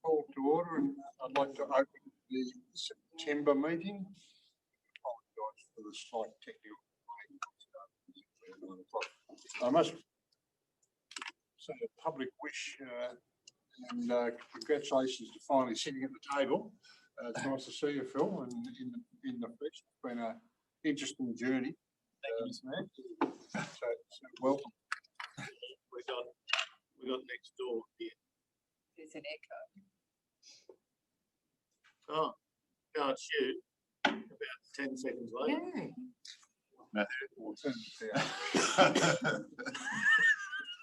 Call to order, and I'd like to open the September meeting. Apologise for the slight technical delay. I must say a public wish and congratulations to finally sitting at the table. It's nice to see you, Phil, and in the flesh. It's been an interesting journey. Thank you, man. So welcome. We got next door here. There's an echo. Oh, can't shoot. About 10 seconds later. Yeah. We'll turn it down. A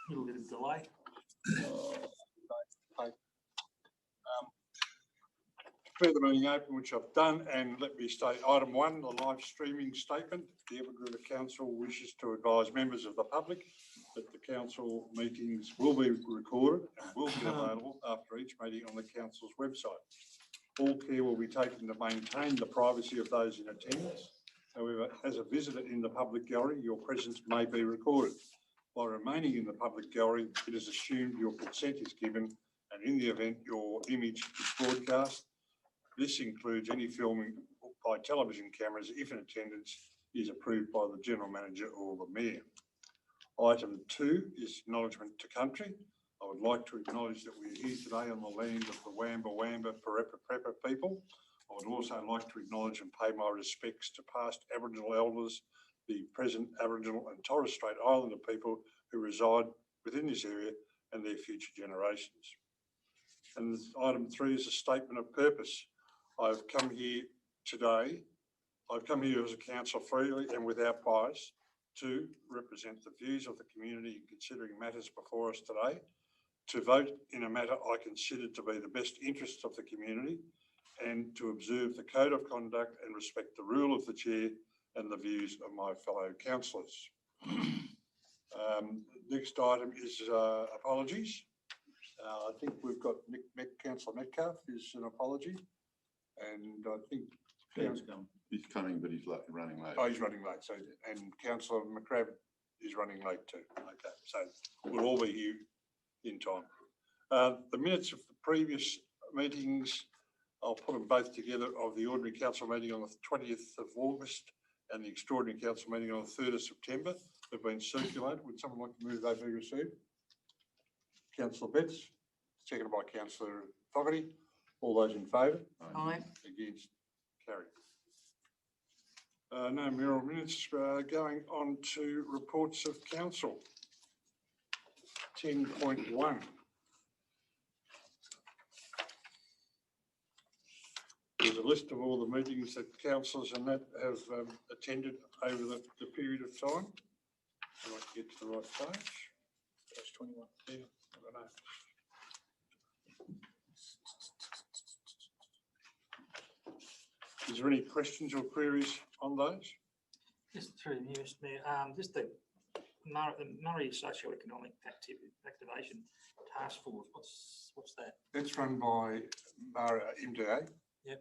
little bit of delay. Declare the meeting open, which I've done, and let me state item 1, the live streaming statement. The Everett River Council wishes to advise members of the public that the council meetings will be recorded and will be available after each meeting on the council's website. All care will be taken to maintain the privacy of those in attendance. However, as a visitor in the public gallery, your presence may be recorded. By remaining in the public gallery, it is assumed your consent is given, and in the event your image is broadcast, this includes any filming by television cameras if an attendance is approved by the General Manager or the Mayor. Item 2 is acknowledgement to country. I would like to acknowledge that we are here today on the land of the Wamba Wamba Pareppa Preppa people. I would also like to acknowledge and pay my respects to past Aboriginal elders, the present Aboriginal and Torres Strait Islander people who reside within this area and their future generations. And item 3 is a statement of purpose. I've come here today, as a council freely and without bias to represent the views of the community in considering matters before us today, to vote in a matter I consider to be the best interest of the community, and to observe the code of conduct and respect the rule of the chair and the views of my fellow councillors. Next item is apologies. I think we've got Councillor Metcalfe is an apology, and I think he's coming, but he's running late. Oh, he's running late. So, and Councillor McCrabb is running late too. Okay, so we'll all be here in time. The minutes of the previous meetings, I'll put them both together, of the ordinary council meeting on the 20th of August and the extraordinary council meeting on the 3rd of September have been circulated. Would someone like to move they be received? Councillor Betts, seconded by Councillor Fogarty. All those in favour? Aye. Against? Carried. No mural minutes. Going on to reports of council. 10.1. There's a list of all the meetings that councillors and that have attended over the period of time. I'd like to get to the right page. Page 21. Yeah, I don't know. Is there any questions or queries on those? Just through you, Mr. Mayor, just the Murray Socio-Economic Activation Task Force. What's that? That's run by MDA. Yep.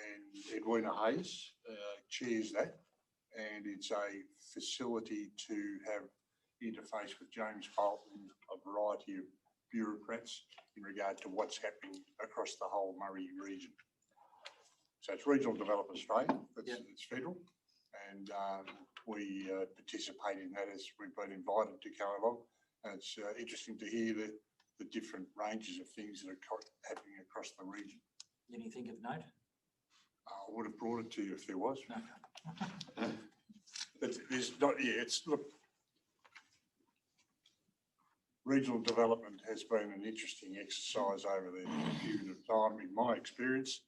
And Edwina Hayes chairs that, and it's a facility to have interface with James Bolton, a variety of bureaucrats in regard to what's happening across the whole Murray region. So it's Regional Development Australia, it's federal, and we participate in that as we've been invited to go along. And it's interesting to hear the different ranges of things that are happening across the region. Anything of note? I would have brought it to you if there was. No. But there's not, look, regional development has been an interesting exercise over the period of time, in my experience.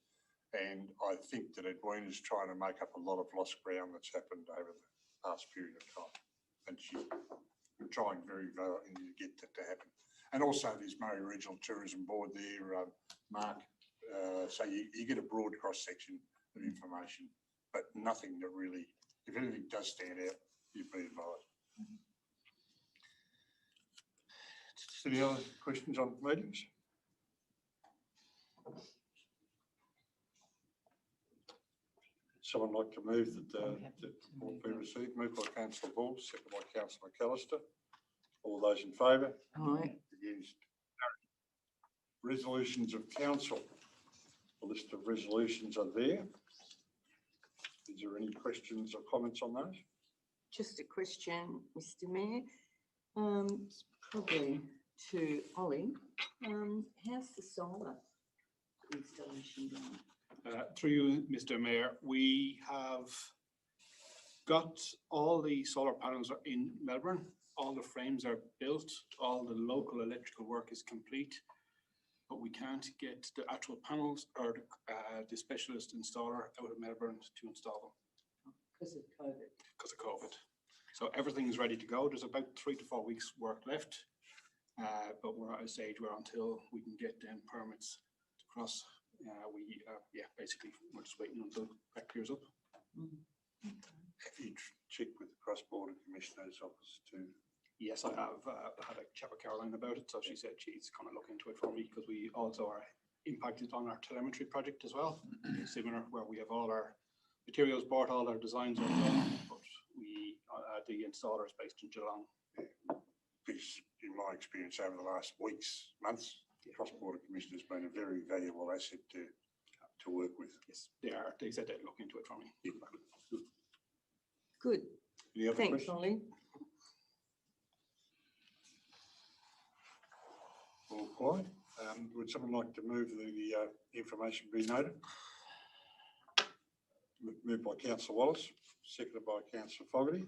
And I think that Edwina is trying to make up a lot of lost ground that's happened over the past period of time. And she's trying very valiantly to get that to happen. And also there's Murray Regional Tourism Board there, Mark. So you get a broad cross-section of information, but nothing that really, if anything does stand out, you'd be advised. Any other questions on meetings? Someone like to move that will be received? Moved by Councillor Ball, seconded by Councillor McAllister. All those in favour? Aye. Against? resolutions of council. The list of resolutions are there. Is there any questions or comments on those? Just a question, Mr. Mayor. It's probably to Ollie. How's the solar installation going? Through you, Mr. Mayor, we have got all the solar panels are in Melbourne. All the frames are built, all the local electrical work is complete, but we can't get the actual panels or the specialist installer out of Melbourne to install them Because of COVID. because of COVID. So everything's ready to go. There's about 3 to 4 weeks work left, but we're at a stage where until we can get them permits to cross, basically we're just waiting until that clears up. Have you checked with the cross-border commissioner's office too? Yes, I have had a chat with Caroline about it, so she said she's going to look into it for me because we also are impacted on our telemetry project as well, similar where we have all our materials bought, all our designs are done, but we the installer is based in Geelong. Because in my experience over the last weeks, months, the cross-border commissioner's been a very valuable asset to work with. Yes, they are. They said they'd look into it for me. Good. Any other Thanks, questions? Ollie. All quiet. Would someone like to move the information be noted? Moved by councillor Wallace, seconded by councillor Fogarty.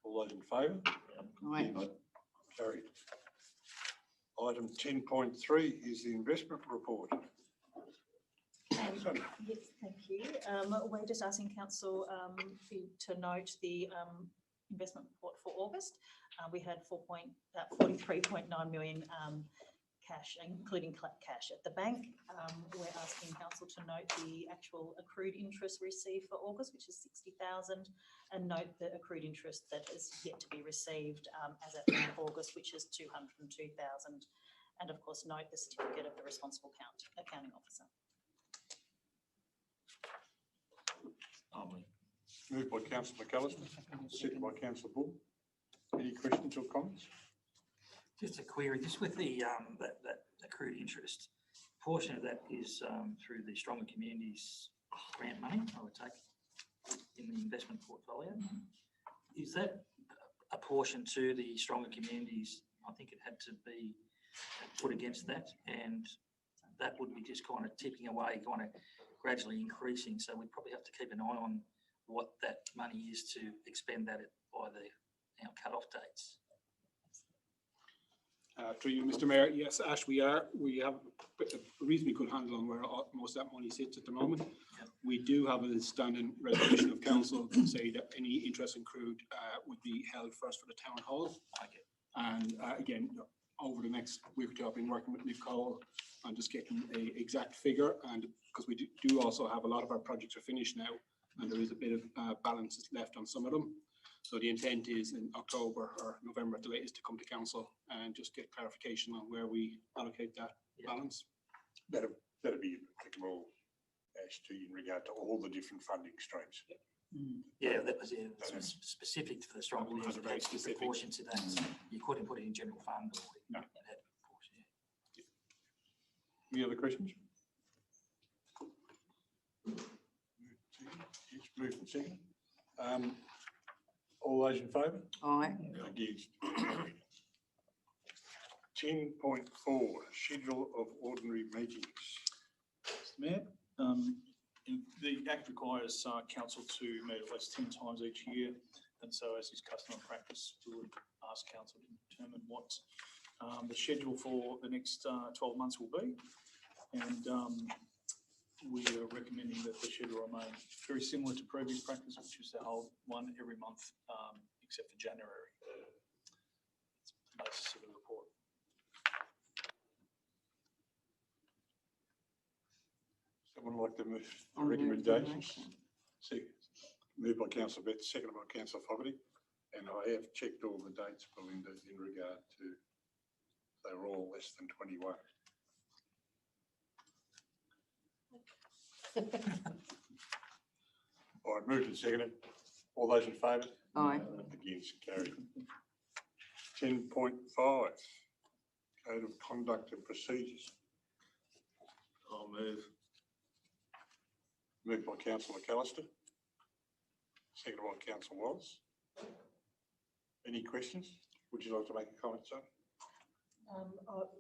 All those in favour? Right. Carried. Item 10.3 is the investment report. Sonia. Yes, thank you. We're just asking council to note the investment report for August. We had 43.9 million cash, including cash at the bank. We're asking council to note the actual accrued interest received for August, which is 60,000, and note the accrued interest that is yet to be received as at the end of August, which is 202,000. And of course, note the certificate of the responsible accounting officer. Moved by councillor McAllister, seconded by councillor Bull. Any questions or comments? Just a query, just with the that accrued interest, portion of that is through the Stronger Communities grant money, I would take, in the investment portfolio. Is that a portion to the Stronger Communities? I think it had to be put against that, and that would be just kind of tipping away, kind of gradually increasing. So we'd probably have to keep an eye on what that money is to expend that by the cut-off dates. Through you, Mr. Mayor, yes, Ash, we have a reasonably good handle on where most of that money sits at the moment. Yep. We do have a standing resolution of council to say that any interest accrued would be held first for the town hall. Okay. And again, over the next week or two, I've been working with Nicole on just getting an exact figure, and because we do also have a lot of our projects are finished now, and there is a bit of balance left on some of them. So the intent is in October or November at the latest to come to council and just get clarification on where we allocate that balance. That'd be applicable as to in regard to all the different funding streams. Yeah, that was specific to the Stronger That one has Communities. a very That's the specific- proportion to that. You couldn't put it in general fund. Or No. that proportion, yeah. Any other questions? Yes, moved and seconded. All those in favour? Aye. Against? 10.4, schedule of ordinary meetings. Mr. Mayor, the Act requires council to meet at least 10 times each year, and so as is custom and practice, we would ask council to determine what the schedule for the next 12 months will be, and we are recommending that the schedule remain very similar to previous practice, which is to hold one every month, except for January. That's the basis of the report. Someone like to move the On the recommendations? information. Moved by councillor Betts, seconded by councillor Fogarty. And I have checked all the dates, Belinda, in regard to, they were all less than 21. All right, moved and seconded. All those in favour? Aye. Against, carried. 10.5, Code of Conduct and Procedures. I'll move. Moved by councillor McAllister. Seconded by councillor Wallace. Any questions? Would you like to make a comment, sir?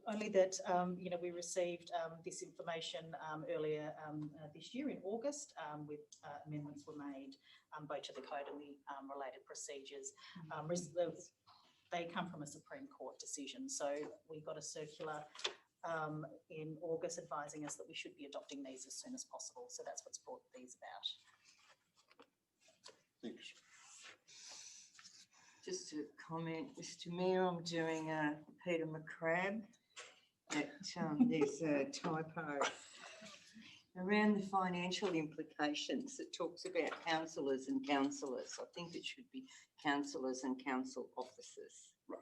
Only that, we received this information earlier this year in August with amendments were made both to the code and the related procedures. They come from a Supreme Court decision. So we got a circular in August advising us that we should be adopting these as soon as possible. So that's what's brought these about. Thanks. Just a comment, Mr Mayor, I'm doing a Peter McCrab. There's a typo around the financial implications. It talks about councillors and councillors. I think it should be councillors and council officers. Right.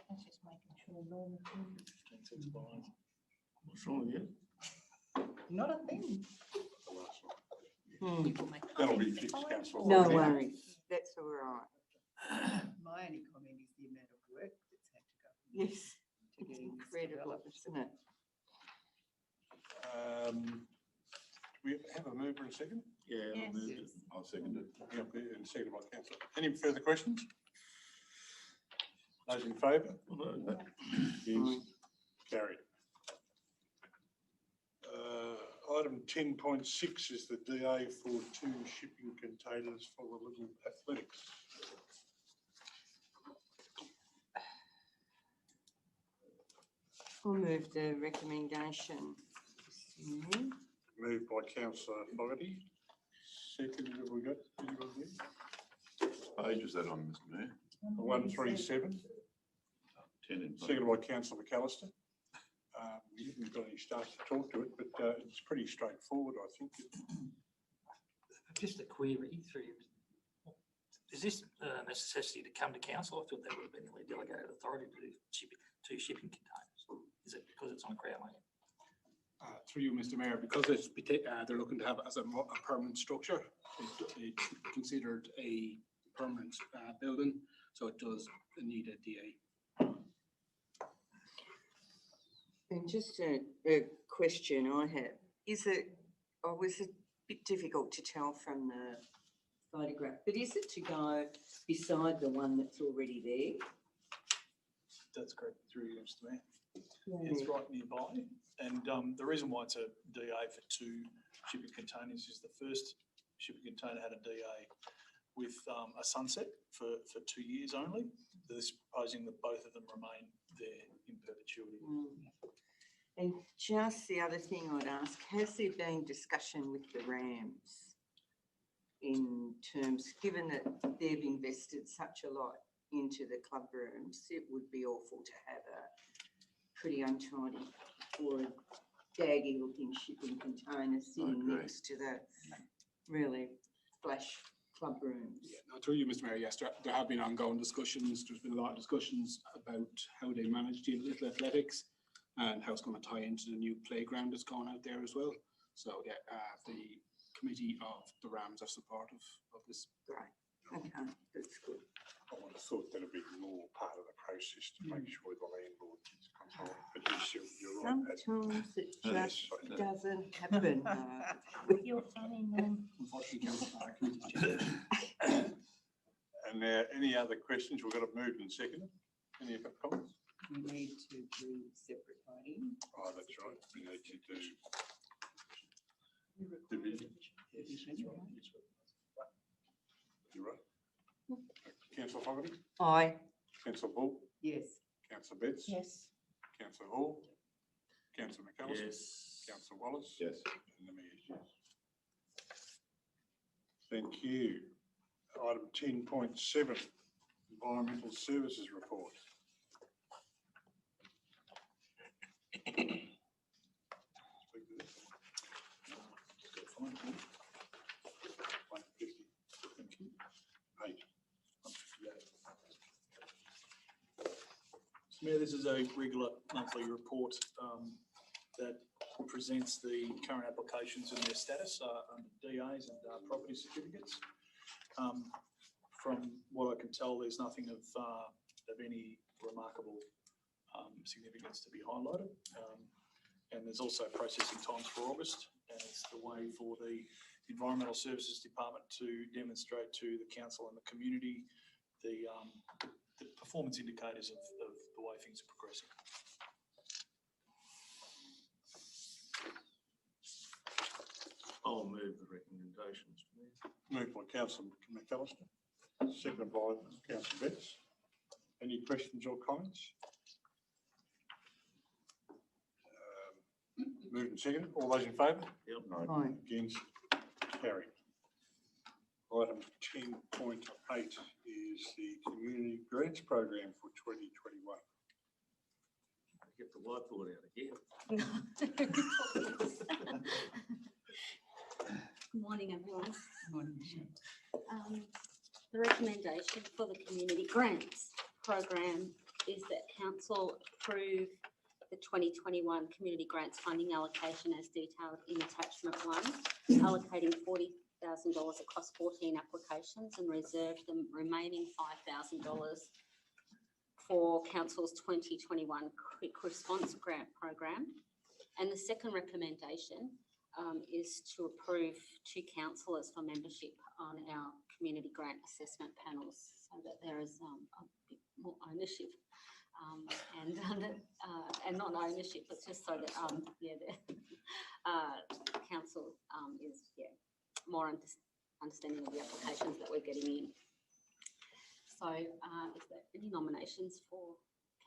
That's just making sure Norma. What's wrong with you? Not a thing. The last one. Hmm. That'll be fixed, councillor. No Fogarty. worries, that's all right. My only comment is the amount of work that's had to go. Yes, To it's getting this incredible, developed. isn't it? Do we have a mover and second? Yeah, Yes. I moved it. I'll second it. Yep, and seconded by councillor. Any further questions? Those in favour? Against? Carried. Item 10.6 is the DA for 2 shipping containers for the Little Athletics. I'll move the recommendation. Mr Mayor. Moved by councillor Fogarty. Second, have we got anybody here? What page is that on, Mr Mayor? 137, 10 in front. seconded by councillor McAllister. We haven't got any staff to talk to it, but it's pretty straightforward, I think. Just a query through, is this a necessity to come to council? I thought that would have been the delegated authority to do two shipping containers. Is it because it's on Crown land? Through you, Mr Mayor, because it's, they're looking to have it as a permanent structure, it's considered a permanent building, so it does need a DA. And just a question I have, was a bit difficult to tell from the photograph, but is it to go beside the one that's already there? That's correct, through you, Mr Mayor. It's right nearby, and the reason why it's a DA for 2 shipping containers is the first shipping container had a DA with a sunset for 2 years only. They're proposing that both of them remain there in perpetuity. And just the other thing I'd ask, has there been discussion with the Rams in terms, given that they've invested such a lot into the club rooms, it would be awful to have a pretty untidy or daggy looking shipping container sitting agree. next to the really flash club rooms. Yeah, no, through you, Mr Mayor, yes, there have been ongoing discussions. There's been a lot of discussions about how they manage the Little Athletics and how it's going to tie into the new playground that's going out there as well. So yeah, the committee of the Rams are supportive of this. Great, okay, that's good. I would have thought that'd be more part of the process to make sure the landlord is controlled, but yes, you're right. Sometimes it Yes, just I know. doesn't happen. You're funny, Norm. Unfortunately, Councillor, committee chair. And now, any other questions? We've got it moved and seconded. Any other comments? We need to do separate voting. Oh, that's right. We need to do division. You're right. Councillor Fogarty, Aye. Councillor Bull, Yes. Councillor Betts. Yes. Councillor Hall, Councillor McAllister. Yes. Councillor Wallace. Yes. And the mayor's yes. Thank you. Item 10.7, Environmental Services Report. Mayor, this is a regular monthly report that presents the current applications and their status under DAs and property certificates. From what I can tell, there's nothing of any remarkable significance to be highlighted. And there's also processing times for August, and it's the way for the Environmental Services Department to demonstrate to the council and the community the performance indicators of the way things are progressing. I'll move the recommendations. Moved by councillor McAllister, seconded by councillor Betts. Any questions or comments? Moved and seconded. All those in favour? Yep. Aye. Against? Carried. Item 10.8 is the Community Grants Program for 2021. Get the whiteboard out again. Good morning, everyone. Morning, Michelle. The recommendation for the community grants program is that council approve the 2021 community grants funding allocation as detailed in attachment 1, allocating $40,000 across 14 applications and reserve the remaining $5,000 for council's 2021 quick response grant program. And the second recommendation is to approve 2 councillors for membership on our community grant assessment panels so that there is a bit more ownership and not ownership, but just so that the council is more understanding of the applications that we're getting in. So is there any nominations for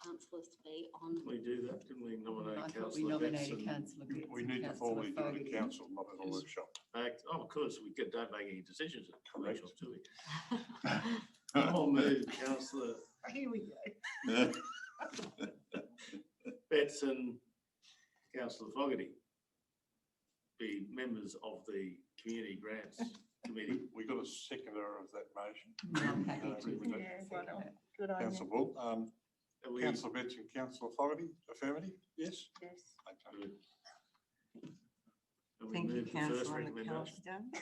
councillors to be on? Didn't we do that? Didn't we I nominate thought we councillor Betts? nominated and- councillor Betts. We and need to councillor formally do it Fogarty. at council, not at a Yes. workshop. Oh, of course, we don't make any decisions at Correct. workshops, do we? I'll move councillor Here we go. Betts and councillor Fogarty be members of the Community Grants Committee. We got a seconder of that motion. I'm happy to. recommendation. second it. Good on you. Councillor Bull, Are we- councillor Betts and councillor Fogarty, affirmative? Yes? Yes. Okay. Good. Have we Thank you, moved the first councillor recommendation? McAllister.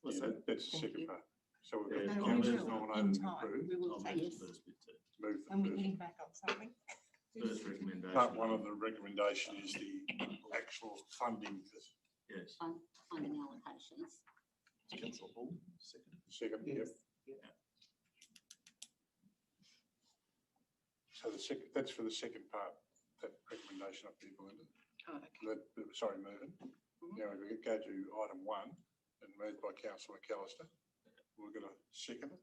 What's Yeah, that? that's the Thank second you. part. So we've Yeah, got No, Councillor we councillors will, nominated in and time, approved. we will I'll take move it the first bit too. Move the when we first. lean back on something. First recommendation. Part 1 of the recommendation is the actual funding, Yes. Funding allocations. Councillor Bull, second. second, yep. Yes. So that's for the second part, that recommendation of people in it. Oh, okay. Sorry, moving. Now we go to item 1 and moved by councillor McAllister. We're going to second it,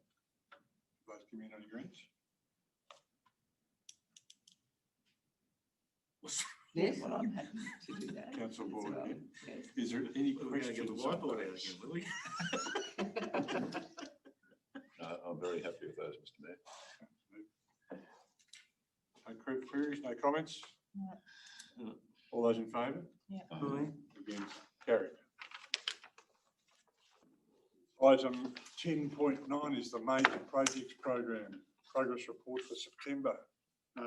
those community grants. Yes, well, I'm happy to do that. Councillor as Ward well. again. Yes. Is there any We're going to get the questions? on whiteboard out those? again, will we? I'm very happy with those, Mr Mayor. No queries, no comments? No. All those in favour? Aye. Against? Carried. Item 10.9 is the major projects program, progress report for September.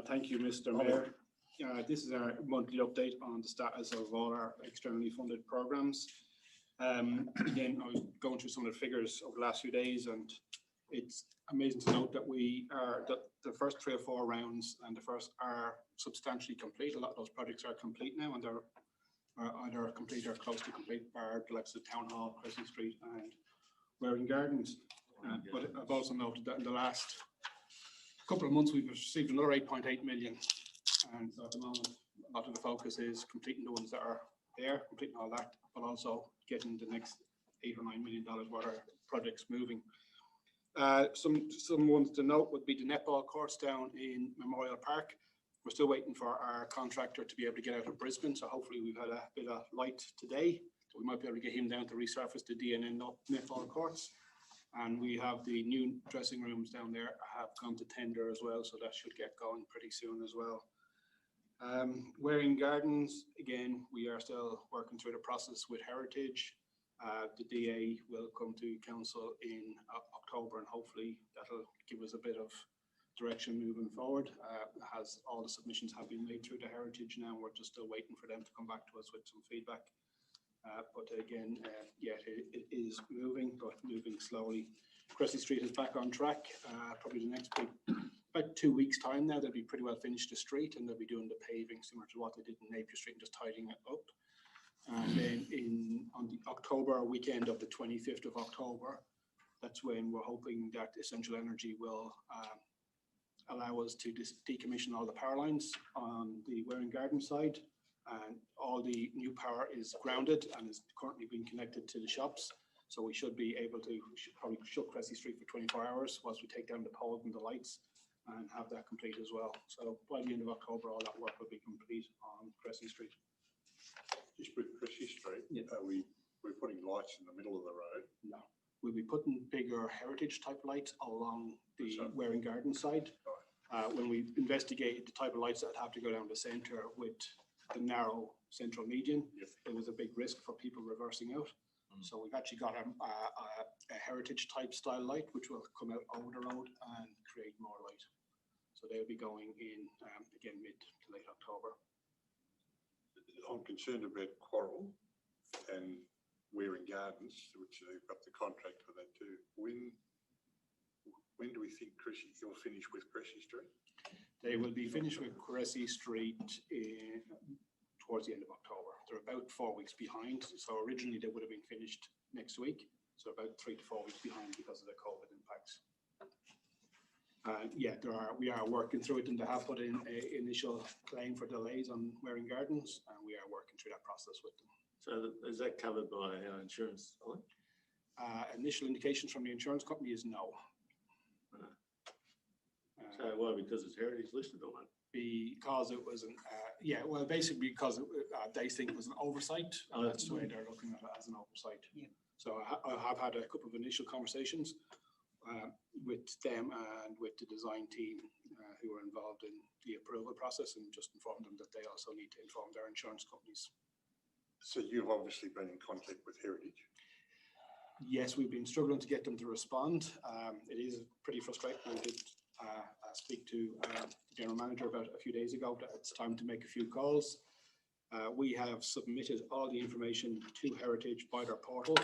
Thank you, Mr. Mayor. This is our monthly update on the status of all our externally funded programs. Again, I was going through some of the figures over the last few days, and it's amazing to note that the first 3 or 4 rounds and the first are substantially complete. A lot of those projects are complete now, and they're either complete or close to complete, bar the likes of Town Hall, Crescent Street, and Waring Gardens. But I've also noted that in the last couple of months, we've received another 8.8 million. And so at the moment, a lot of the focus is completing the ones that are there, completing all that, but also getting the next $8 or $9 million worth of projects moving. Some ones to note would be the netball courts down in Memorial Park. We're still waiting for our contractor to be able to get out of Brisbane, so hopefully we've had a bit of light today. So we might be able to get him down to resurface the DNN netball courts. And we have the new dressing rooms down there have gone to tender as well, so that should get going pretty soon as well. Waring Gardens, again, we are still working through the process with Heritage. The DA will come to council in October, and hopefully that'll give us a bit of direction moving forward. Has all the submissions have been made through the Heritage now. We're just still waiting for them to come back to us with some feedback. But again, yeah, it is moving, but moving slowly. Cressy Street is back on track. Probably the next big, about 2 weeks' time now, they'll be pretty well finished the street and they'll be doing the paving similar to what they did in Napier Street and just tidying it up. And then on the October weekend of the 25th of October, that's when we're hoping that Essential Energy will allow us to decommission all the power lines on the Waring Garden side. And all the new power is grounded and is currently being connected to the shops. So we should be able to probably shut Cressy Street for 24 hours whilst we take down the poles and the lights and have that complete as well. So by the end of October, all that work will be complete on Cressy Street. Just with Cressy Street, Yeah. we're putting lights in the middle of the road. No, we'll be putting bigger heritage type lights along the So- Waring Garden side. When we investigated the type of lights that have to go down the centre with the narrow central median, Yep. there was a big risk for people reversing out. So we've actually got a heritage type style light, which will come out over the road and create more light. So they'll be going in again mid to late October. I'm concerned about Quarrel and Waring Gardens, which they've got the contract for that too. When do we think Cressy will finish with Cressy Street? They will be finished with Cressy Street towards the end of October. They're about 4 weeks behind. So originally they would have been finished next week. So about 3 to 4 weeks behind because of the COVID impacts. Yeah, we are working through it and they have put in an initial claim for delays on Waring Gardens and we are working through that process with them. So is that covered by our insurance? Ollie? Initial indications from the insurance company is no. So why? Because it's heritage listed or what? Because it was yeah, well, basically because they think it was an oversight, and that's the way they're looking at it, as an oversight. Yeah. So I have had a couple of initial conversations with them and with the design team who are involved in the approval process, and just informed them that they also need to inform their insurance companies. So you've obviously been in contact with Heritage. Yes, we've been struggling to get them to respond. It is pretty frustrating. I did speak to the general manager about a few days ago that it's time to make a few calls. We have submitted all the information to Heritage by their portal.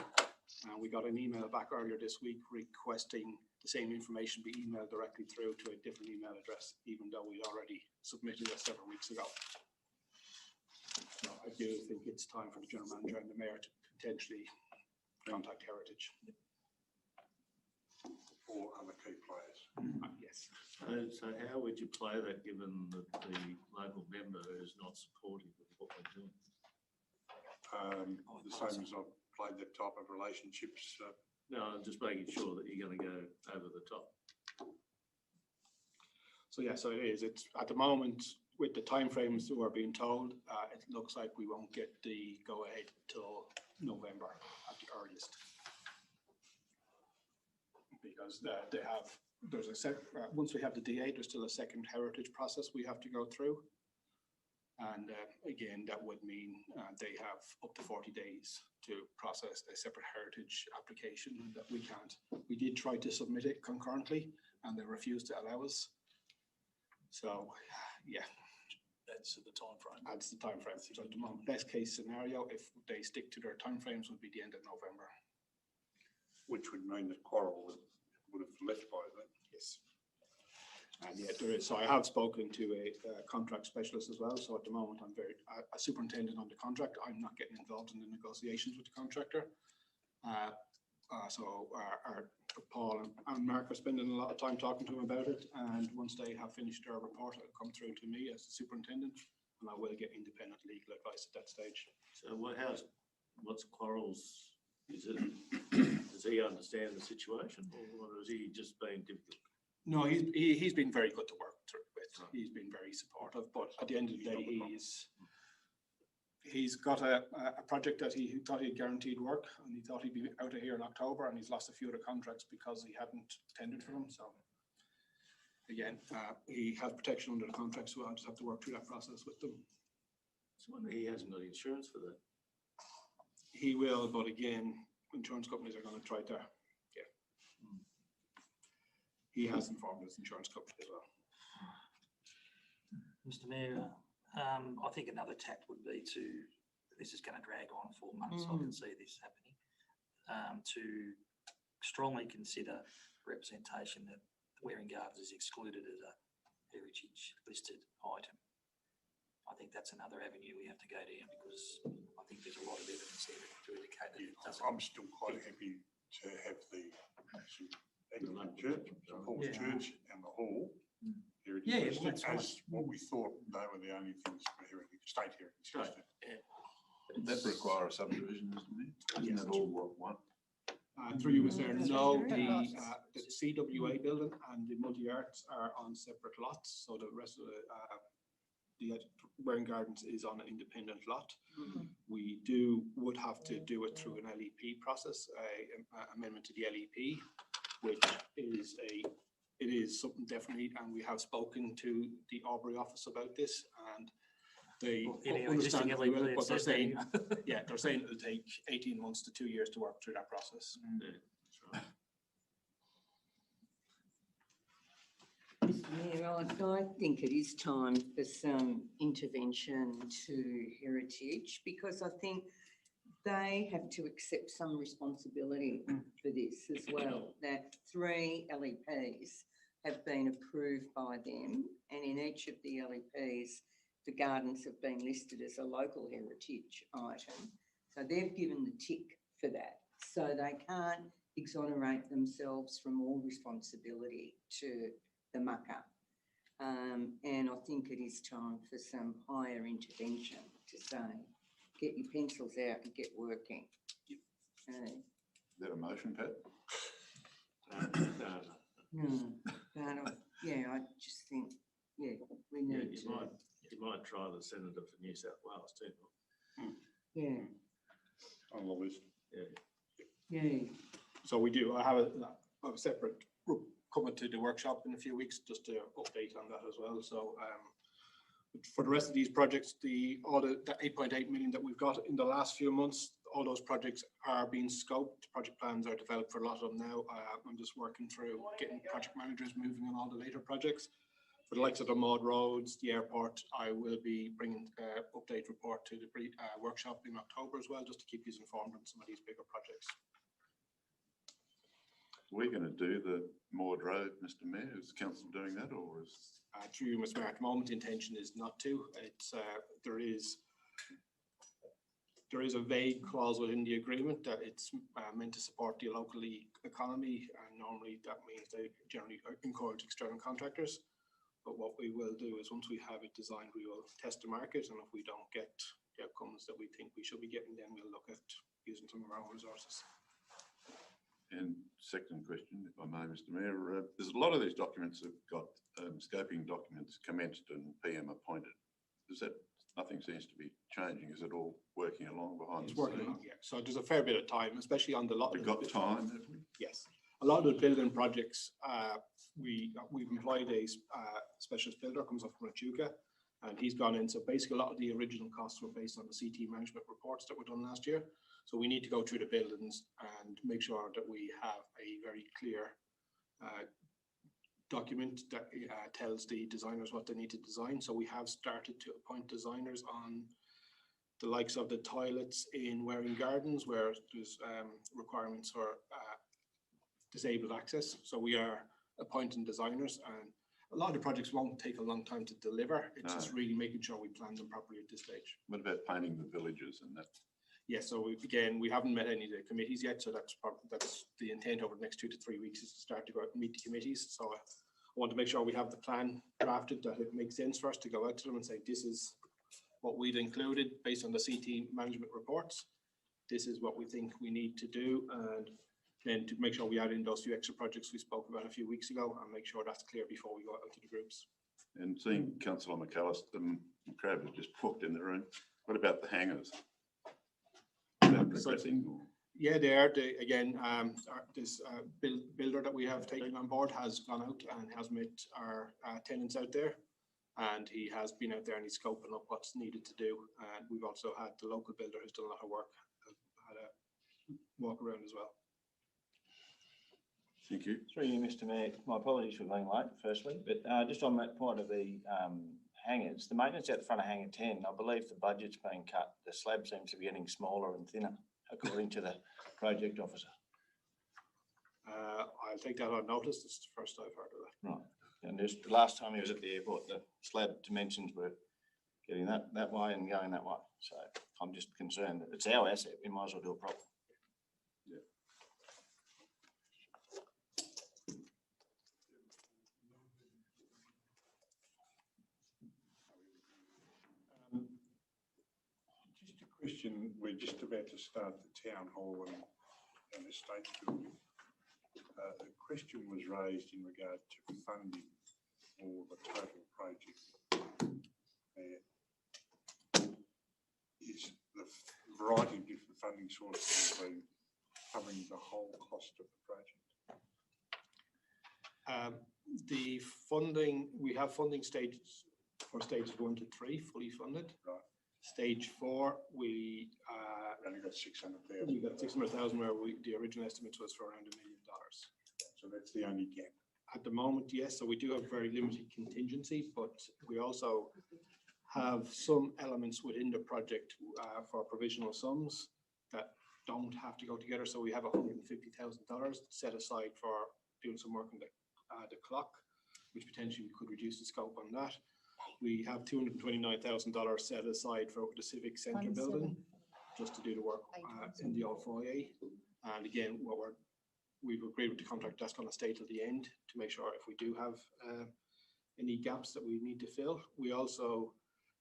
We got an email back earlier this week requesting the same information be emailed directly through to a different email address, even though we'd already submitted it several weeks ago. So I do think it's time for the general manager and the mayor to potentially contact Heritage. Or other key players. Yes. So how would you play that given that the local member is not supportive of what we're doing? The same as I've played that type of relationships. No, I'm just making sure that you're going to go over the top. So yeah, so it is. It's at the moment with the timeframes that we're being told, it looks like we won't get the go ahead till November at the earliest. Because there's a set, once we have the DA, there's still a second heritage process we have to go through. And again, that would mean they have up to 40 days to process a separate heritage application that we can't. We did try to submit it concurrently and they refused to allow us. So, yeah. That's the timeframe. That's the timeframe. So at the moment, best case scenario, if they stick to their timeframes, would be the end of November. Which would mean that Quarrel would have left by then. Yes. And yet there is, so I have spoken to a contract specialist as well. So at the moment, I'm a superintendent on the contract. I'm not getting involved in the negotiations with the contractor. So our Paul and Mark are spending a lot of time talking to him about it. And once they have finished their report, it'll come through to me as the superintendent and I will get independent legal advice at that stage. So what's Quarrel's, does he understand the situation or is he just being difficult? No, he's been very good to work through with. He's been very supportive, but at the end of the day, he's got a project that he thought he had guaranteed work and he thought he'd be out of here in October and he's lost a few of the contracts because he hadn't tendered for them. So again, he has protection under the contract, so I'll just have to work through that process with them. So he hasn't got insurance for that. He will, but again, insurance companies are going to try to, he has informed his insurance company as well. Mr Mayor, I think another tact would be to, this is going to drag on for months, I can see this happening, to strongly consider representation that Waring Gardens is excluded as a heritage listed item. I think that's another avenue we have to go down, because I think there's a lot of evidence there to indicate that it doesn't. I'm still quite happy to have the Anglican Church, St Paul's Yeah. Church and the Hall heritage Yeah, well, listed that's right. as what we thought they were the only things for heritage, state heritage Right. listed. That require a subdivision, doesn't it? Isn't Yes. it all one? Through you, Mr. Mayor, That's no, true. the CWA building and the multi-arts are on separate lots, so the rest of the Waring Gardens is on an independent lot. We would have to do it through an LEP process, a amendment to the LEP, which is it is something definitely, and we have spoken to the Aubrey office about this, and they In our understand existing that we will, LEP, it but they're says that, saying, yeah. yeah, they're saying it'll take 18 months to 2 years to work through that process. Yeah, that's right. Mr Mayor, I think it is time for some intervention to heritage, because I think they have to accept some responsibility for this as well. That 3 LEPs have been approved by them, and in each of the LEPs, the gardens have been listed as a local heritage item. So they've given the tick for that. So they can't exonerate themselves from all responsibility to the mucker. And I think it is time for some higher intervention to say, get your pencils out and get working. Is that a motion, Pat? No, But yeah, I just think, yeah, we yeah, need you to, might try the Senator for New South Wales too. yeah, On the list. Yeah. yeah. So we do, I have a separate group coming to the workshop in a few weeks, just to update on that as well. So for the rest of these projects, the 8.8 million that we've got in the last few months, all those projects are being scoped. Project plans are developed for a lot of them now. I'm just working through getting project managers moving on all the later projects. For the likes of the Maud Roads, the airport, I will be bringing an update report to the workshop in October as well, just to keep you informed on some of these bigger projects. We're going to do the Maud Road, Mr Mayor. Is council doing that, or is? Through you, Mr Mayor, at the moment, the intention is not to. It's, there is a vague clause within the agreement that it's meant to support the local economy, and normally that means they generally encourage external contractors. But what we will do is, once we have it designed, we will test the market, and if we don't get the outcomes that we think we should be getting, then we'll look at using some of our own resources. And second question, if I may, Mr Mayor, there's a lot of these documents have got scoping documents commenced and PM appointed. Is that, nothing seems to be changing. Is it all working along behind It's the working scenes? on, yeah. So there's a fair bit of time, especially on the lot. We've got time, have we? Yes, a lot of the building projects, we've employed a specialist builder, comes up from Echuca, and he's gone in. So basically, a lot of the original costs were based on the CT management reports that were done last year. So we need to go through the buildings and make sure that we have a very clear document that tells the designers what they need to design. So we have started to appoint designers on the likes of the toilets in Waring Gardens, where there's requirements for disabled access. So we are appointing designers, and a lot of the projects won't take a long time to deliver. It's just really making sure we plan them properly at this stage. What about painting the villages and that? Yes, so we haven't met any of the committees yet, so that's the intent over the next 2 to 3 weeks, is to start to go out and meet the committees. So I want to make sure we have the plan drafted, that it makes sense for us to go out to them and say, this is what we've included based on the CT management reports. This is what we think we need to do, and then to make sure we add in those few extra projects we spoke about a few weeks ago, and make sure that's clear before we go out to the groups. And seeing Councillor McAllister, Crab has just walked in the room. What about the hangars? Is that progressing, or? Yeah, again, this builder that we have taken on board has gone out and has met our tenants out there. And he has been out there and he's scoping up what's needed to do. And we've also had the local builder who's done a lot of work, had a walk around as well. Thank you. Through you, Mr Mayor, my apologies for being late firstly, but just on that point of the hangars, the maintenance at the front of hangar 10, I believe the budget's being cut. The slab seems to be getting smaller and thinner, according to the project officer. I'll take that on notice. This is the first I've heard of that. Right. And just the last time he was at the airport, the slab dimensions were getting that way and going that way. So I'm just concerned that it's our asset. We might as well do it properly. Just a question, we're just about to start the town hall and estate building. The question was raised in regard to funding for the total project. Is the variety of different funding sources been covering the whole cost of the project? The funding, we have funding stages for stages 1 to 3 fully funded. Right. Stage 4, we Only got 600,000. we got 600,000 where the original estimate was for around $1 million. So that's the only gap. At the moment, yes, so we do have very limited contingency, but we also have some elements within the project for provisional sums that don't have to go together. So we have $150,000 set aside for doing some work on the clock, which potentially we could reduce the scope on that. We have $229,000 set aside for the Civic Centre building, just to do the work in the old foyer. And again, we've agreed with the contract that's going to stay till the end to make sure if we do have any gaps that we need to fill. We also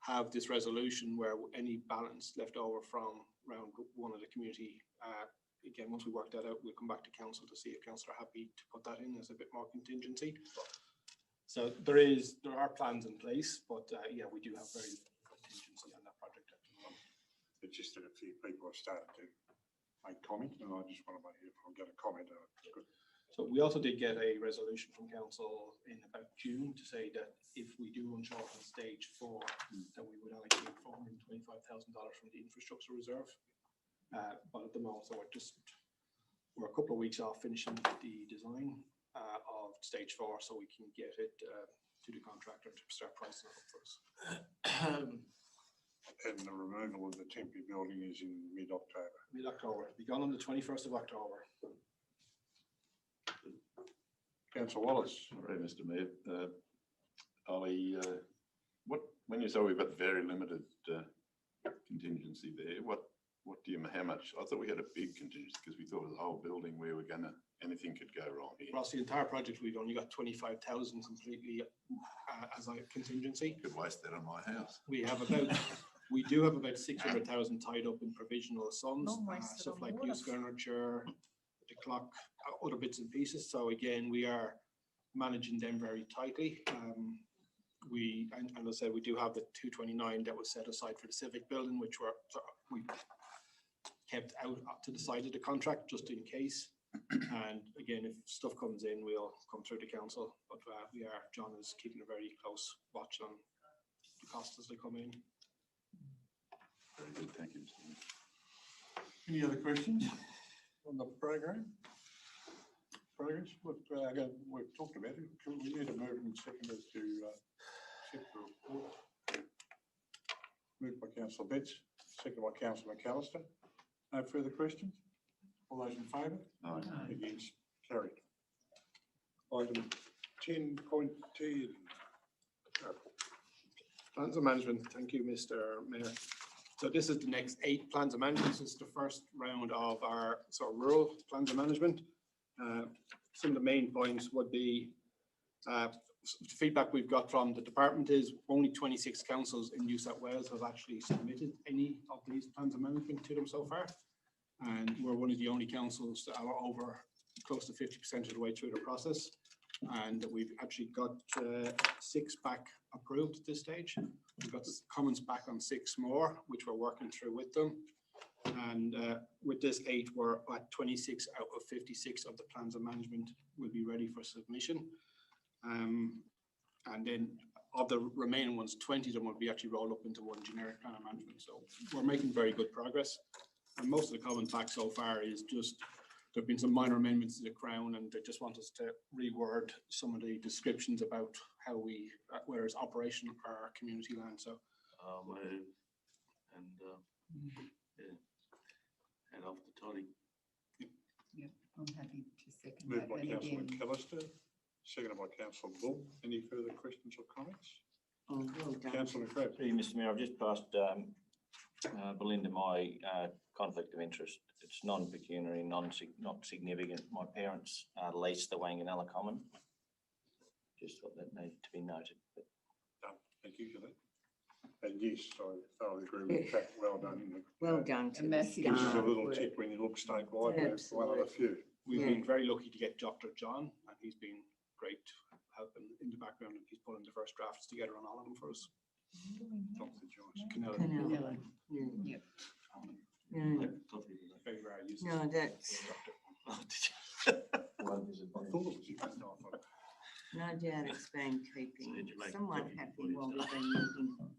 have this resolution where any balance left over from round 1 of the community, again, once we work that out, we'll come back to council to see if council are happy to put that in as a bit more contingency. So there are plans in place, but yeah, we do have very little contingency on that project at the moment. It's just that a few people have started to make comment, and I just want to make sure if I'll get a comment. It's good. So we also did get a resolution from council in about June to say that if we do run short on stage 4, that we would allocate $425,000 from the infrastructure reserve. But at the moment, so we're a couple of weeks off finishing the design of stage 4, so we can get it to the contractor to start pricing it up for us. And the removal of the temporary building is in mid-October. Mid-October, it'll be gone on the 21st of October. Councillor Wallace. Sorry, Mr Mayor. Ollie, when you say we've got very limited contingency there, what do you, how much? I thought we had a big contingency because we thought with the whole building we were anything could go wrong here. Across the entire project, we've only got 25,000 completely as a contingency. Could waste that on my house. We do have about 600,000 tied up in provisional sums, Not wasted stuff on like water. loose furniture, the clock, other bits and pieces. So again, we are managing them very tightly. And as I said, we do have the 229 that was set aside for the Civic building, which we kept out to the side of the contract just in case. And again, if stuff comes in, we'll come through the council. But John is keeping a very close watch on the costs as they come in. Very good, thank you, Mr Mayor. Any other questions on the program? Progress, we've talked about it. We need a move and seconder to accept the report. Moved by councillor Betts, seconded by councillor McAllister. No further questions? All those in favour? Aye. Against? Carried. Item 10.10. Plans of management, thank you, Mr. Mayor. So this is the next 8 plans of management. This is the first round of our sort of rural plans of management. Some of the main points would be feedback we've got from the department is only 26 councils in New South Wales have actually submitted any of these plans of management to them so far. And we're one of the only councils that are over close to 50% of the way through the process. And we've actually got 6 back approved at this stage. We've got comments back on 6 more, which we're working through with them. And with this 8, we're at 26 out of 56 of the plans of management will be ready for submission. And then of the remaining ones, 20 of them will be actually rolled up into one generic plan of management. So we're making very good progress. And most of the comment back so far is just there've been some minor amendments to the Crown, and they just want us to reword some of the descriptions about how we, where it's operation or community land, so. I'll move and, yeah. And off to Toddy. I'm happy to second Moved that. by And councillor again, McAllister, seconded by councillor Bull. Any further questions or comments? Oh, well done. Councillor McCrab. Through you, Mr Mayor, I've just passed Belinda my conflict of interest. It's non-pecuniary, not significant. My parents lease the Wanganella Common. Just thought that needed to be noted. But Thank you for that. And yes, I thoroughly agree with that. Well done. Well done to A the massive Gives us a staff. little work. tick when you look statewide. That's one of the few. We've Yeah. been very lucky to get Dr. John, and he's been great helping in the background, and he's putting the first drafts together on all of them for us. Dr. Joyce. Canelo, Canelo. Yeah. Yeah. Yeah, No, Toddy was that. very rare use. no, that's one visit I thought it was you. No, I thought- no doubt it's been So keeping did you make someone coffee happy before you while we've start? been moving.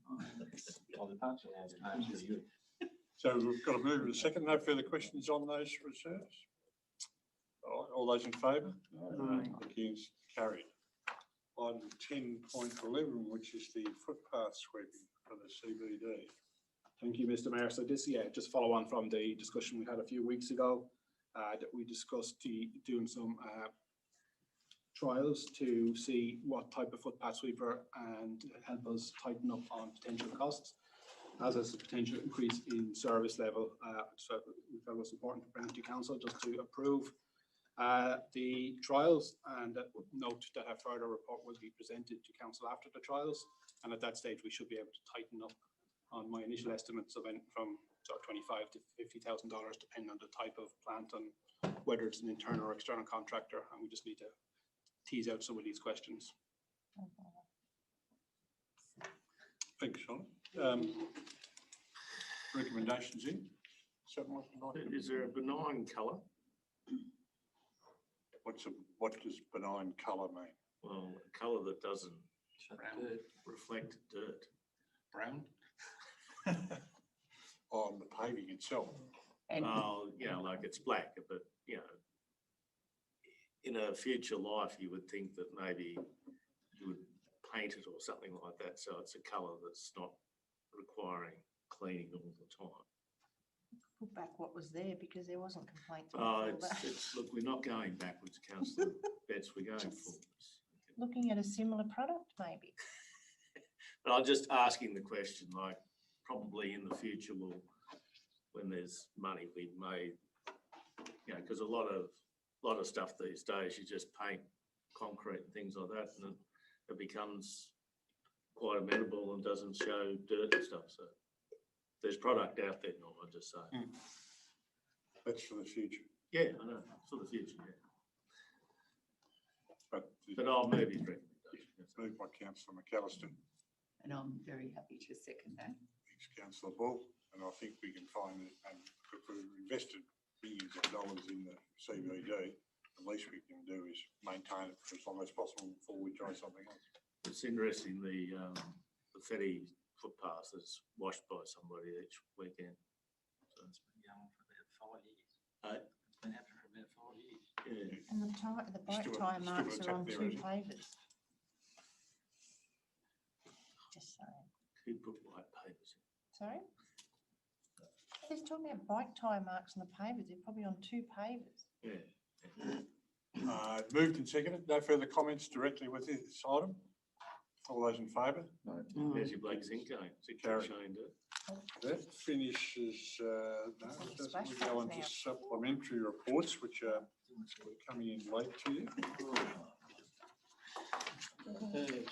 on the parts of the house, it's good. So we've got a move in a second. No further questions on those reserves? All those in favour? Aye. Against, carried. Item 10.11, which is the footpath sweeping for the CBD. Thank you, Mr. Mayor. So this, yeah, just follow on from the discussion we had a few weeks ago, that we discussed doing some trials to see what type of footpath sweeper and help us tighten up on potential costs. As there's a potential increase in service level, so we felt it was important to bring it to council just to approve the trials, and note that a further report will be presented to council after the trials. And at that stage, we should be able to tighten up on my initial estimates of from sort of $25,000 to $50,000, depending on the type of plant and whether it's an internal or external contractor. And we just need to tease out some of these questions. Thanks, Sean. Recommendations in? Someone like it? Is there a benign colour? What does benign colour mean? Well, a colour that doesn't reflect dirt. Brown? On the paving itself? And Oh, yeah, like it's black, but, you know, in a future life, you would think that maybe you would paint it or something like that, so it's a colour that's not requiring cleaning all the time. Put back what was there because there wasn't complaints. Oh, before that. look, we're not going backwards, councillor Betts, we're going Just- forwards. Looking at a similar product, maybe. But I'm just asking the question, like, probably in the future, when there's money, we may, you know, because a lot of stuff these days, you just paint concrete and things like that, and it becomes quite amenable and doesn't show dirt and stuff, so there's product out there, Norm, I just say. That's for the future. Yeah, I know, for the future, yeah. But I'll move his recommendation. moved by councillor McAllister, and I'm very happy to second that. thanks councillor Bull, and I think we can find that, and if we've invested millions of dollars in the CBD, the least we can do is maintain it for as long as possible before we try something else. It's interesting, the Fetty footpath is washed by somebody each weekend. So It's been going for about 5 years. It's been happening for about 5 years. yeah. And the bike Still- tyre still marks attack are on there, 2 isn't it? pavers. Just saying. Who put white papers Sorry? He's talking about bike tyre marks on the pavers. They're probably on 2 pavers. in? Yeah. Moved and seconded, no further comments directly with this item? All those in favour? There's your black zinc going. Carry. Showing dirt. That finishes, no, it doesn't. We go on to Now. supplementary reports, which are coming in late to you,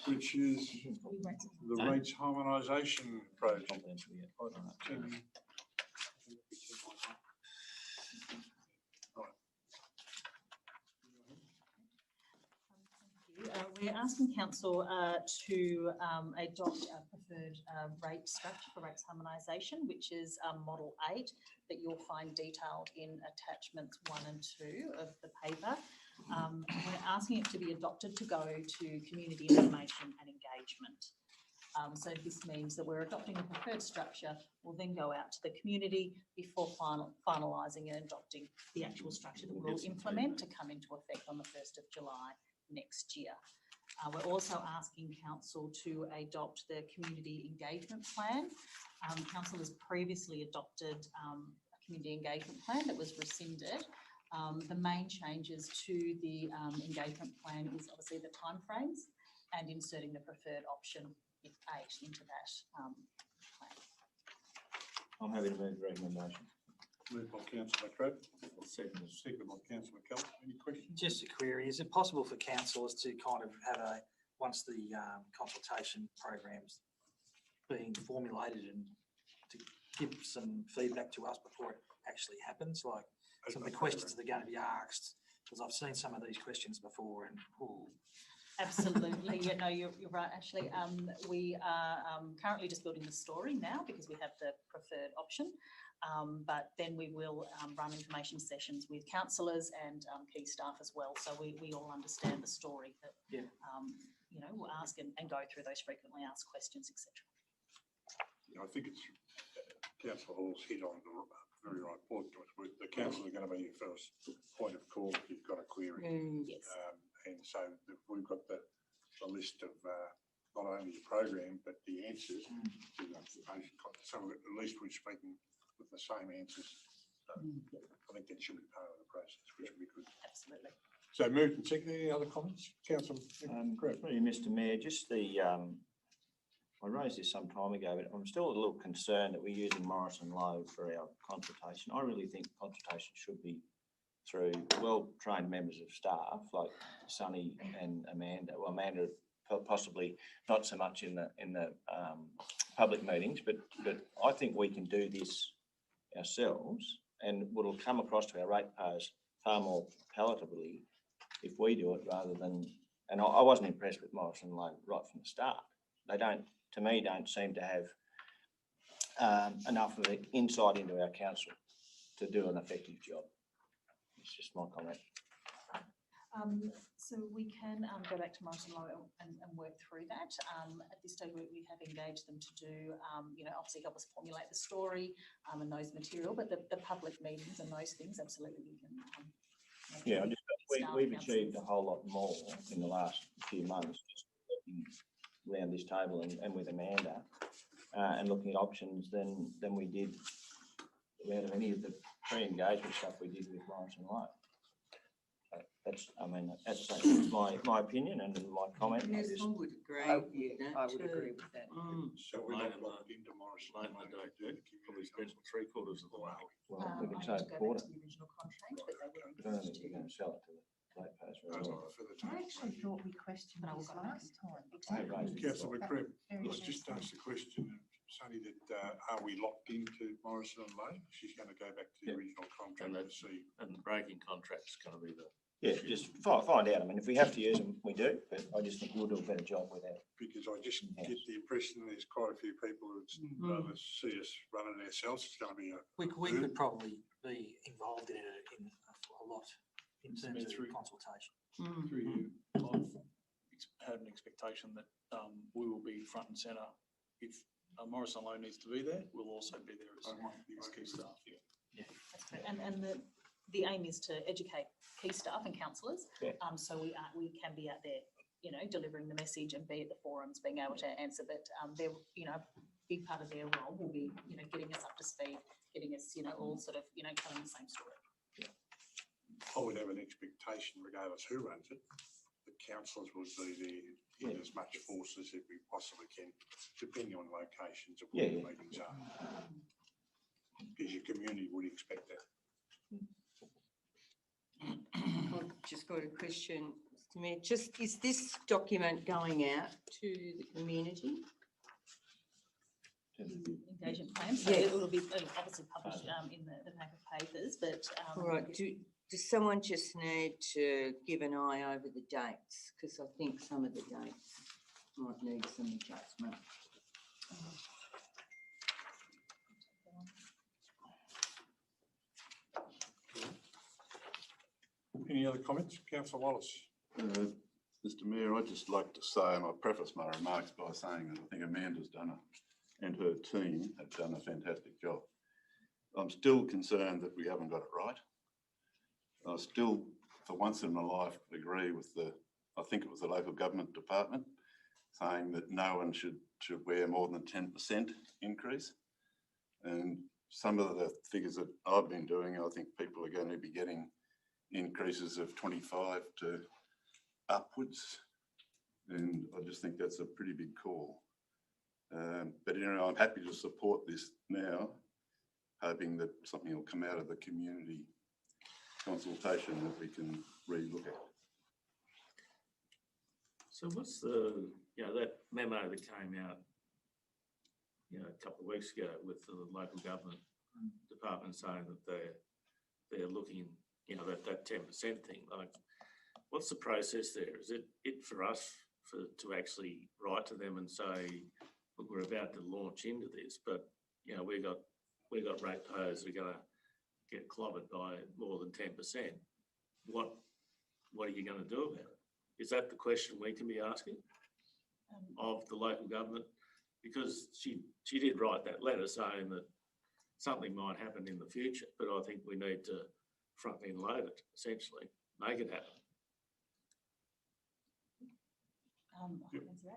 which is the rates harmonisation project. Item 10. We're asking council to adopt a preferred rate structure for rates harmonisation, which is Model 8 that you'll find detailed in attachments 1 and 2 of the paper. We're asking it to be adopted to go to community information and engagement. So this means that we're adopting a preferred structure, will then go out to the community before finalising and adopting the actual structure that we'll implement to come into effect on the 1st of July next year. We're also asking council to adopt the community engagement plan. Council has previously adopted a community engagement plan that was rescinded. The main changes to the engagement plan is obviously the timeframes and inserting the preferred option 8 into that plan. I'm happy to move the recommendation. Moved by councillor Crabbe, Second. seconded by councillor Keller. Any questions? Just a query, is it possible for councillors to kind of have a, once the consultation program's being formulated and to give some feedback to us before it actually happens, like some of the questions that are going to be asked? Because I've seen some of these questions before and, ooh. Absolutely, yeah, no, you're right, Ashley. We are currently just building the story now because we have the preferred option. But then we will run information sessions with councillors and key staff as well. So we all understand the story that, Yeah. you know, we'll ask and go through those frequently asked questions, etc. I think it's councillor Hall's hit on the very right point. The council are going to be your first point of call if you've got a query. Yes. And so we've got the list of not only the program, but the answers. To so at least we're speaking with the same answers. So I think that should be part of the process, which would be good. Absolutely. So moved and seconded. Any other comments? Councillor Crabbe. Really, Mr Mayor, just the, I raised this some time ago, but I'm still a little concerned that we're using Morrison Low for our consultation. I really think consultation should be through well-trained members of staff like Sonny and Amanda. Well, Amanda possibly not so much in the public meetings, but I think we can do this ourselves, and it'll come across to our ratepayers far more palatably if we do it rather than. And I wasn't impressed with Morrison Low right from the start. They don't seem to have enough of the insight into our council to do an effective job. It's just my comment. So we can go back to Morrison Low and work through that. At this stage, we have engaged them to do, you know, obviously help us formulate the story and those material, but the public meetings and those things, absolutely we can. Yeah, we've achieved a whole lot more in the last few months, just working around this table and with Amanda and looking at options than we did out of any of the pre-engagement stuff we did with Morrison Low. That's, I mean, that's my opinion and my comment. Yes, I would agree. I with would that agree too. with that. So we're not locked into Morrison. Late in the day, probably spent 3/4 of the way. Well, we can I say need to go back quarter. to the original contract, but they were I don't know interested if we're going to sell it to the ratepayers. I actually thought we questioned But I will this go back last time. I raised it. Councillor Crabbe, Very let's just interesting. ask the question, Sonny, that are we locked into Morrison and Lane? She's going to go back to the Yeah. original contract to see. And the breaking contract's going to be the. Yeah, just find out. I mean, if we have to use them, we do, but I just think we'll do a better job with it. Because I just get the impression there's quite a few people who'd rather see us running ourselves. It's going to be a. We could probably be involved in it in a lot in terms of consultation. Through you, I've had an expectation that we will be front and centre. If Morrison Low needs to be there, we'll also be there as key staff. Yeah. That's correct. And the aim is to educate key staff and councillors. Yeah. So we can be out there, you know, delivering the message and be at the forums, being able to answer. But they're, you know, a big part of their role will be, you know, getting us up to speed, getting us, you know, all sort of, you know, telling the same story. I would have an expectation, regardless who runs it, the councillors would be there in as much force as we possibly can, depending on locations of where the meetings are. Because your community would expect that. I've just got a question, Mr Mayor. Just, is this document going out to the community? Engagement plan, so Yes. it will be obviously published in the pack of papers, but. All right, does someone just need to give an eye over the dates? Because I think some of the dates might need some adjustment. Any other comments? Councillor Wallace. Mr Mayor, I'd just like to say, and I'll preface my remarks by saying that I think Amanda's and her team have done a fantastic job. I'm still concerned that we haven't got it right. I still, for once in my life, agree with I think it was the local government department, saying that no one should wear more than 10% increase. And some of the figures that I've been doing, I think people are going to be getting increases of 25 to upwards. And I just think that's a pretty big call. But anyway, I'm happy to support this now, hoping that something will come out of the community consultation that we can re-look at. So what's that memo that came out, a couple of weeks ago with the local government department saying that they're looking, that 10% thing, like, what's the process there? Is it for us to actually write to them and say, look, we're about to launch into this, but, we got ratepayers that are going to get clobbered by more than 10%. What are you going to do about it? Is that the question we can be asking of the local government? Because she did write that letter saying that something might happen in the future, but I think we need to front end load it, essentially, make it happen.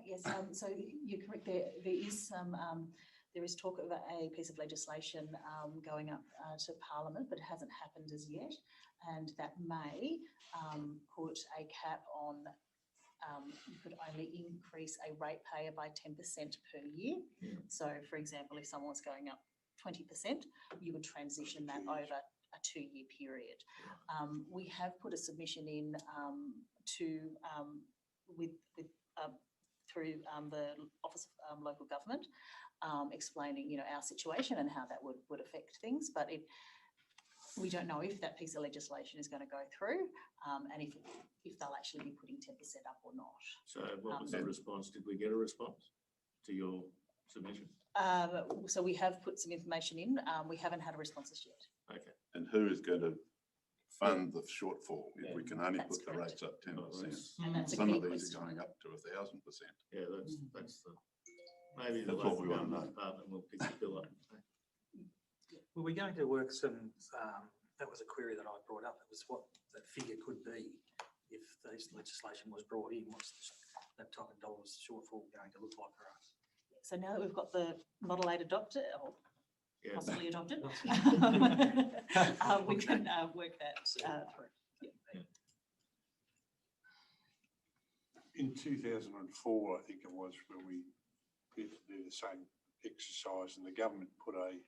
Yes, so you're correct. There is some there is talk of a piece of legislation going up to Parliament, but it hasn't happened as yet, and that may put a cap on. You could only increase a ratepayer by 10% per year. Yeah. So, for example, if someone was going up 20%, you would transition that over a 2-year period. We have put a submission in through the Office of Local Government, explaining our situation and how that would affect things, but we don't know if that piece of legislation is going to go through, and if they'll actually be putting 10% up or not. So what was the response? Did we get a response to your submission? So we have put some information in. We haven't had a response as yet. Okay. And who is going to fund the shortfall if we can only That's put the correct. rates up 10%? And that's a Some key of these question. are going up to 1,000%. Yeah, that's maybe the That's what local we wanna government know. department will pick the bill up. Were we going to work some, that was a query that I brought up, it was what that figure could be if this legislation was brought in, what's that type of dollars shortfall going to look like for us? So now that we've got the model 8 adopted, or Yeah. possibly adopted, we can work that through. In 2004, I think it was, when we had to do the same exercise, and the government put a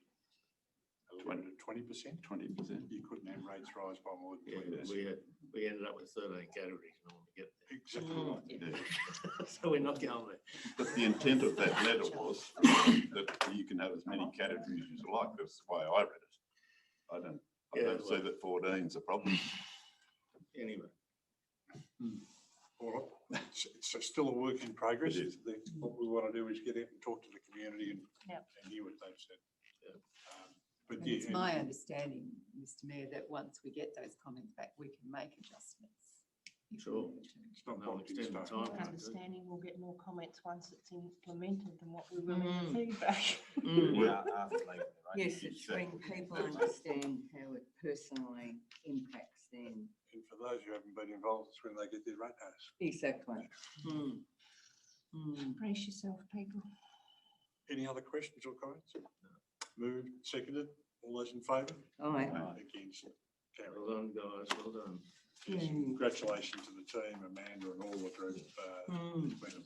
limit of 20%. 20%. You couldn't have rates rise by more than Yeah, 20%. we ended up with 13 categories in order to get there. Exactly right. Yeah. So we're not going there. But the intent of that letter was that you can have as many categories as you like. That's the way I read it. I don't see that 14 is a problem. Anyway. All right, it's still a work in progress. It is. What we want to do is get out and talk to the community and hear what they've said. Yeah. But And yeah, it's my understanding, Mr Mayor, that once we get those comments back, we can make adjustments. if we Sure. need to. it's not No, locked in extend the stone. time. My understanding we'll get more comments once it's implemented than what we're willing to feedback. Yeah, after Labor Day, right? Yes, it's when people understand how it personally impacts them. And for those who haven't been involved, it's when they get their rate notice. Exactly. Brace yourself, people. Any other questions or comments? Moved, seconded, all those in favour? Aye. Against, carried. Well done, guys, well done. Congratulations to the team, Amanda and all the group. It's been a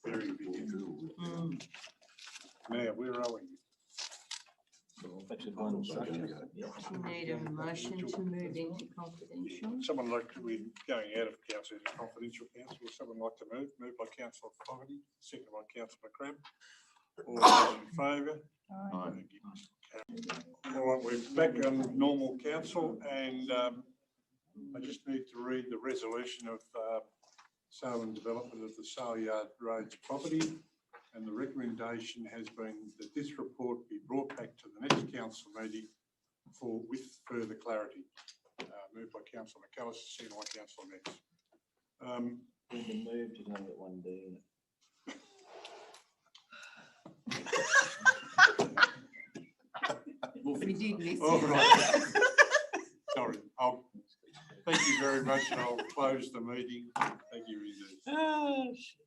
very big effort. Now, where are we? That's just one structure. You need a motion to move into confidential. Someone like, we're going out of council into confidential council, would someone like to move? Moved by councillor Fogarty, seconded by councillor Cramp. All those in favour? Aye. All right, we're back on normal council, and I just need to read the resolution of sale and development of the Sale Yard Roads property. And the recommendation has been that this report be brought back to the next council meeting with further clarity. Moved by councillor McAllister, seconded by councillor Metz. Linda moved, you've only got one D in it. We did miss All you. right. Sorry, thank you very much, and I'll close the meeting. Thank you, Izzy. Ah, shit.